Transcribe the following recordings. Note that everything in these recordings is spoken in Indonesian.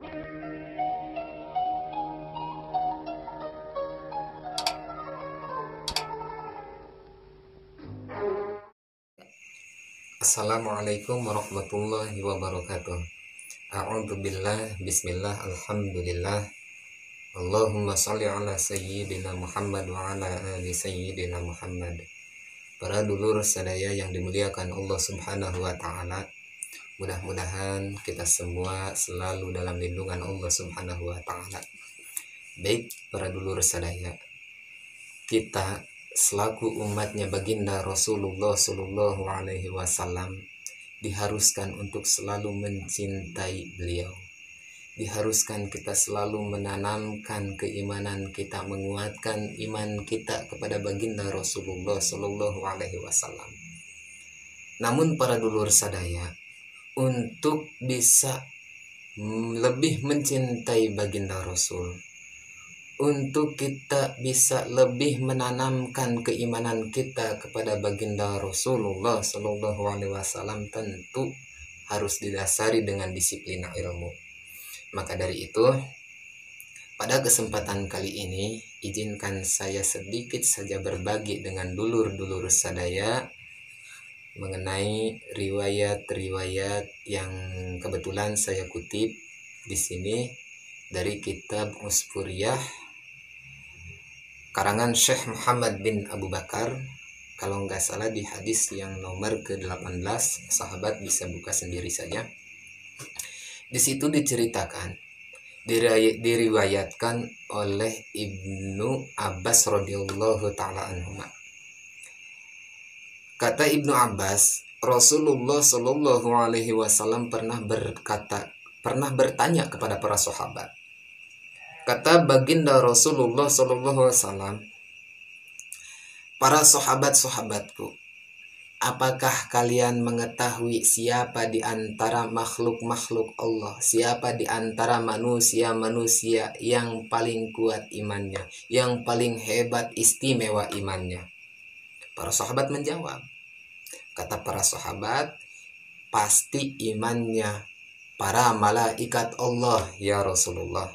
Assalamualaikum warahmatullahi wabarakatuh. A'udzubillah, bismillah, alhamdulillah. Allahumma sholli ala sayyidina Muhammad wa ala ali sayyidina Muhammad. Para dulur sadaya yang dimuliakan Allah Subhanahu wa taala, mudah-mudahan kita semua selalu dalam lindungan Allah Subhanahu wa taala. Baik para dulur sadaya, kita selaku umatnya baginda Rasulullah Shallallahu Alaihi Wasallam diharuskan untuk selalu mencintai beliau. Diharuskan kita selalu menanamkan keimanan kita, menguatkan iman kita kepada baginda Rasulullah Shallallahu Alaihi Wasallam. Namun para dulur sadaya, untuk bisa lebih mencintai baginda Rasul, untuk kita bisa lebih menanamkan keimanan kita kepada baginda Rasulullah Shallallahu Alaihi Wasallam, tentu harus didasari dengan disiplin ilmu. Maka dari itu, pada kesempatan kali ini, izinkan saya sedikit saja berbagi dengan dulur-dulur sadaya mengenai riwayat-riwayat yang kebetulan saya kutip di sini dari kitab Usfuriyah karangan Syekh Muhammad bin Abu Bakar. Kalau nggak salah di hadis yang nomor ke-18, sahabat bisa buka sendiri saja. Di situ diceritakan, diriwayatkan oleh Ibnu Abbas radhiyallahu taala anhuma. Kata Ibnu Abbas, Rasulullah Shallallahu Alaihi Wasallam pernah bertanya kepada para sahabat. Kata baginda Rasulullah Shallallahu Alaihi Wasallam, para sahabat-sahabatku, apakah kalian mengetahui siapa di antara makhluk-makhluk Allah, siapa di antara manusia-manusia yang paling kuat imannya, yang paling hebat istimewa imannya? Para sahabat menjawab. Kata para sahabat, pasti imannya para malaikat Allah ya Rasulullah.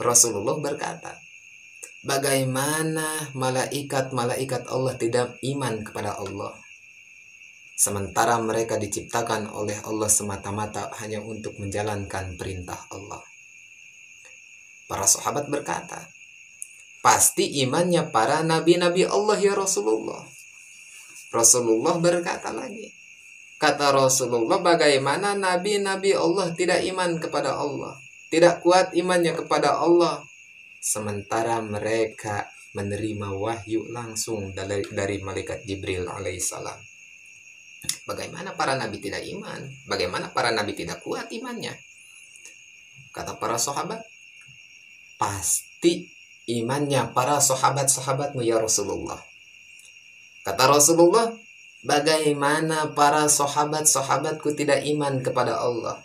Rasulullah berkata, bagaimana malaikat-malaikat Allah tidak iman kepada Allah, sementara mereka diciptakan oleh Allah semata-mata hanya untuk menjalankan perintah Allah? Para sahabat berkata, pasti imannya para nabi-nabi Allah ya Rasulullah. Rasulullah berkata lagi, kata Rasulullah, bagaimana nabi-nabi Allah tidak iman kepada Allah, tidak kuat imannya kepada Allah, sementara mereka menerima wahyu langsung dari malaikat Jibril alaihissalam? Bagaimana para nabi tidak iman? Bagaimana para nabi tidak kuat imannya? Kata para sahabat, pasti imannya para sahabat-sahabatmu ya Rasulullah. Kata Rasulullah, bagaimana para sahabat-sahabatku tidak iman kepada Allah?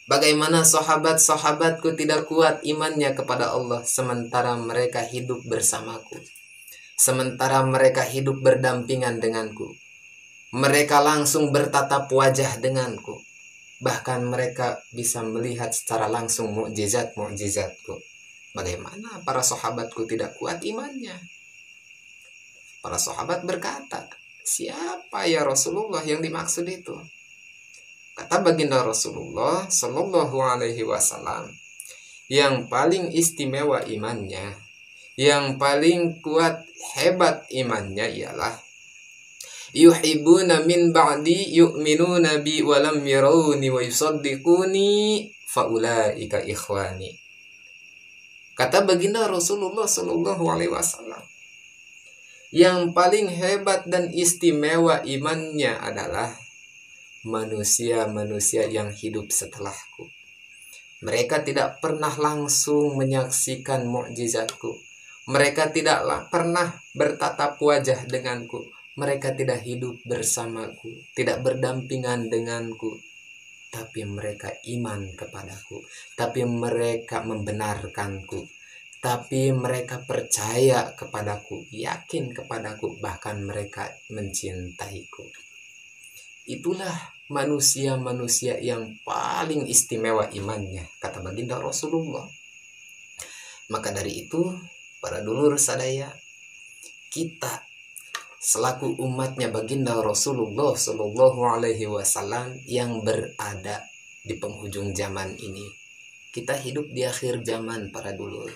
Bagaimana sahabat-sahabatku tidak kuat imannya kepada Allah, sementara mereka hidup bersamaku, sementara mereka hidup berdampingan denganku, mereka langsung bertatap wajah denganku, bahkan mereka bisa melihat secara langsung mukjizat-mukjizatku. Bagaimana para sahabatku tidak kuat imannya? Para sahabat berkata, siapa ya Rasulullah yang dimaksud itu? Kata baginda Rasulullah Shallallahu Alaihi Wasallam, yang paling istimewa imannya, yang paling kuat hebat imannya ialah yuhibbuna min ba'di yu'minuna bi wa lam yarawni wa yusaddiquni faulaika ikhwani. Kata baginda Rasulullah Shallallahu Alaihi Wasallam, yang paling hebat dan istimewa imannya adalah manusia-manusia yang hidup setelahku. Mereka tidak pernah langsung menyaksikan mukjizatku. Mereka tidak pernah bertatap wajah denganku. Mereka tidak hidup bersamaku, tidak berdampingan denganku. Tapi mereka iman kepadaku. Tapi mereka membenarkanku. Tapi mereka percaya kepadaku, yakin kepadaku, bahkan mereka mencintaiku. Itulah manusia-manusia yang paling istimewa imannya, kata baginda Rasulullah. Maka dari itu, para dulur sadaya, kita selaku umatnya baginda Rasulullah Shallallahu Alaihi Wasallam yang berada di penghujung zaman ini, kita hidup di akhir zaman para dulur.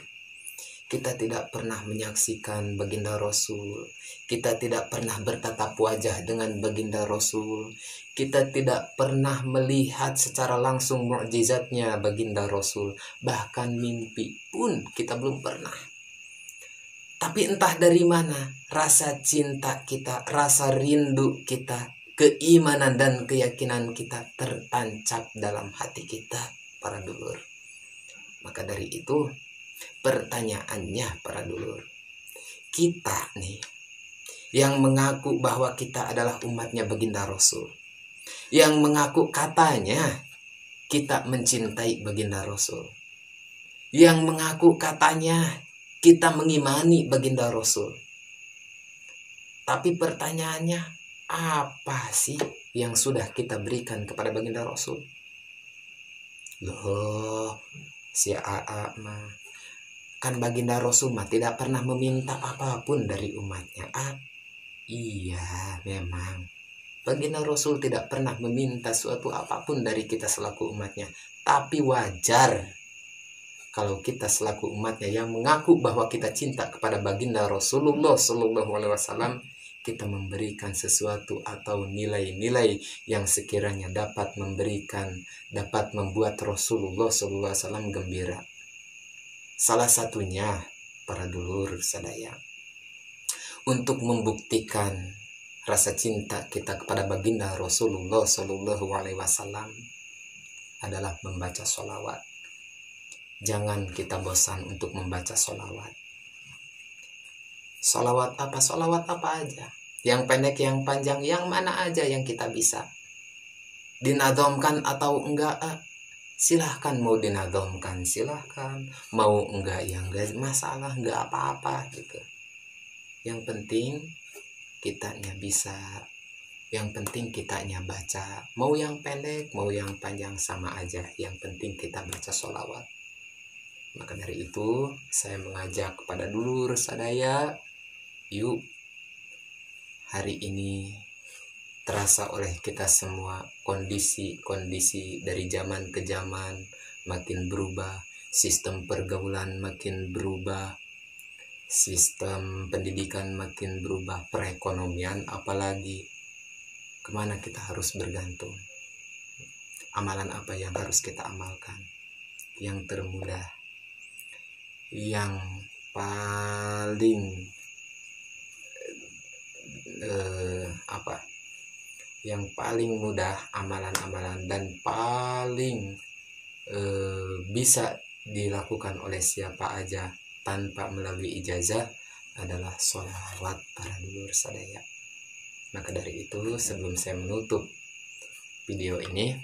Kita tidak pernah menyaksikan baginda Rasul. Kita tidak pernah bertatap wajah dengan baginda Rasul. Kita tidak pernah melihat secara langsung mukjizatnya baginda Rasul. Bahkan mimpi pun kita belum pernah. Tapi entah dari mana rasa cinta kita, rasa rindu kita, keimanan dan keyakinan kita tertancap dalam hati kita, para dulur. Maka dari itu, pertanyaannya para dulur, kita nih yang mengaku bahwa kita adalah umatnya baginda Rasul, yang mengaku katanya kita mencintai baginda Rasul, yang mengaku katanya kita mengimani baginda Rasul. Tapi pertanyaannya, apa sih yang sudah kita berikan kepada baginda Rasul? Loh, si AA mah kan baginda Rasul mah tidak pernah meminta apapun dari umatnya. Iya, memang baginda Rasul tidak pernah meminta suatu apapun dari kita selaku umatnya. Tapi wajar kalau kita selaku umatnya yang mengaku bahwa kita cinta kepada baginda Rasulullah Shallallahu Alaihi Wasallam, kita memberikan sesuatu atau nilai-nilai yang sekiranya dapat membuat Rasulullah Shallallahu Alaihi Wasallam gembira. Salah satunya, para dulur sadaya, untuk membuktikan rasa cinta kita kepada baginda Rasulullah Shallallahu Alaihi Wasallam adalah membaca sholawat. Jangan kita bosan untuk membaca sholawat. Sholawat apa aja. Yang pendek, yang panjang, yang mana aja yang kita bisa. Dinadomkan atau enggak, silahkan. Mau dinadomkan silahkan, mau enggak ya enggak masalah, enggak apa-apa gitu. Yang penting kitanya bisa, yang penting kitanya baca. Mau yang pendek, mau yang panjang sama aja, yang penting kita baca sholawat. Maka dari itu saya mengajak kepada dulur sadaya, yuk hari ini terasa oleh kita semua kondisi-kondisi dari zaman ke zaman makin berubah, sistem pergaulan makin berubah, sistem pendidikan makin berubah, perekonomian apalagi. Kemana kita harus bergantung? Amalan apa yang harus kita amalkan? Yang termudah, yang paling yang paling mudah amalan-amalan dan paling bisa dilakukan oleh siapa aja tanpa melalui ijazah adalah sholawat, para dulur sadaya. Maka dari itu, sebelum saya menutup video ini,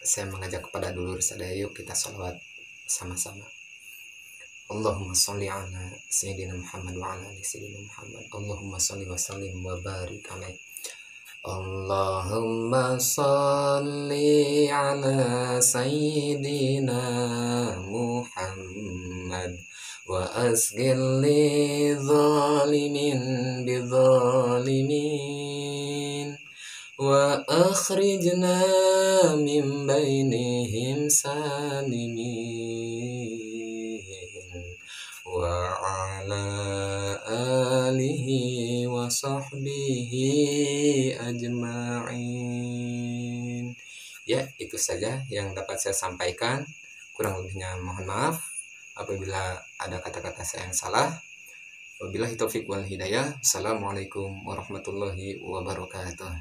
saya mengajak kepada dulur sadaya, yuk kita sholawat sama-sama. Allahumma sholli ala Sayyidina Muhammad wa ala ali Sayyidina Muhammad. Allahumma sholli wa sallim wa barik alaih. Allahumma sholli ala Sayyidina Muhammad wa asghil li zalimin bi zalimin wa akhrijna min bainihim salimin wa ala alihi wa sahbihi ajma'in. Ya, itu saja yang dapat saya sampaikan. Kurang lebihnya mohon maaf apabila ada kata-kata saya yang salah. Wabillahi taufiq wal hidayah. Assalamualaikum warahmatullahi wabarakatuh.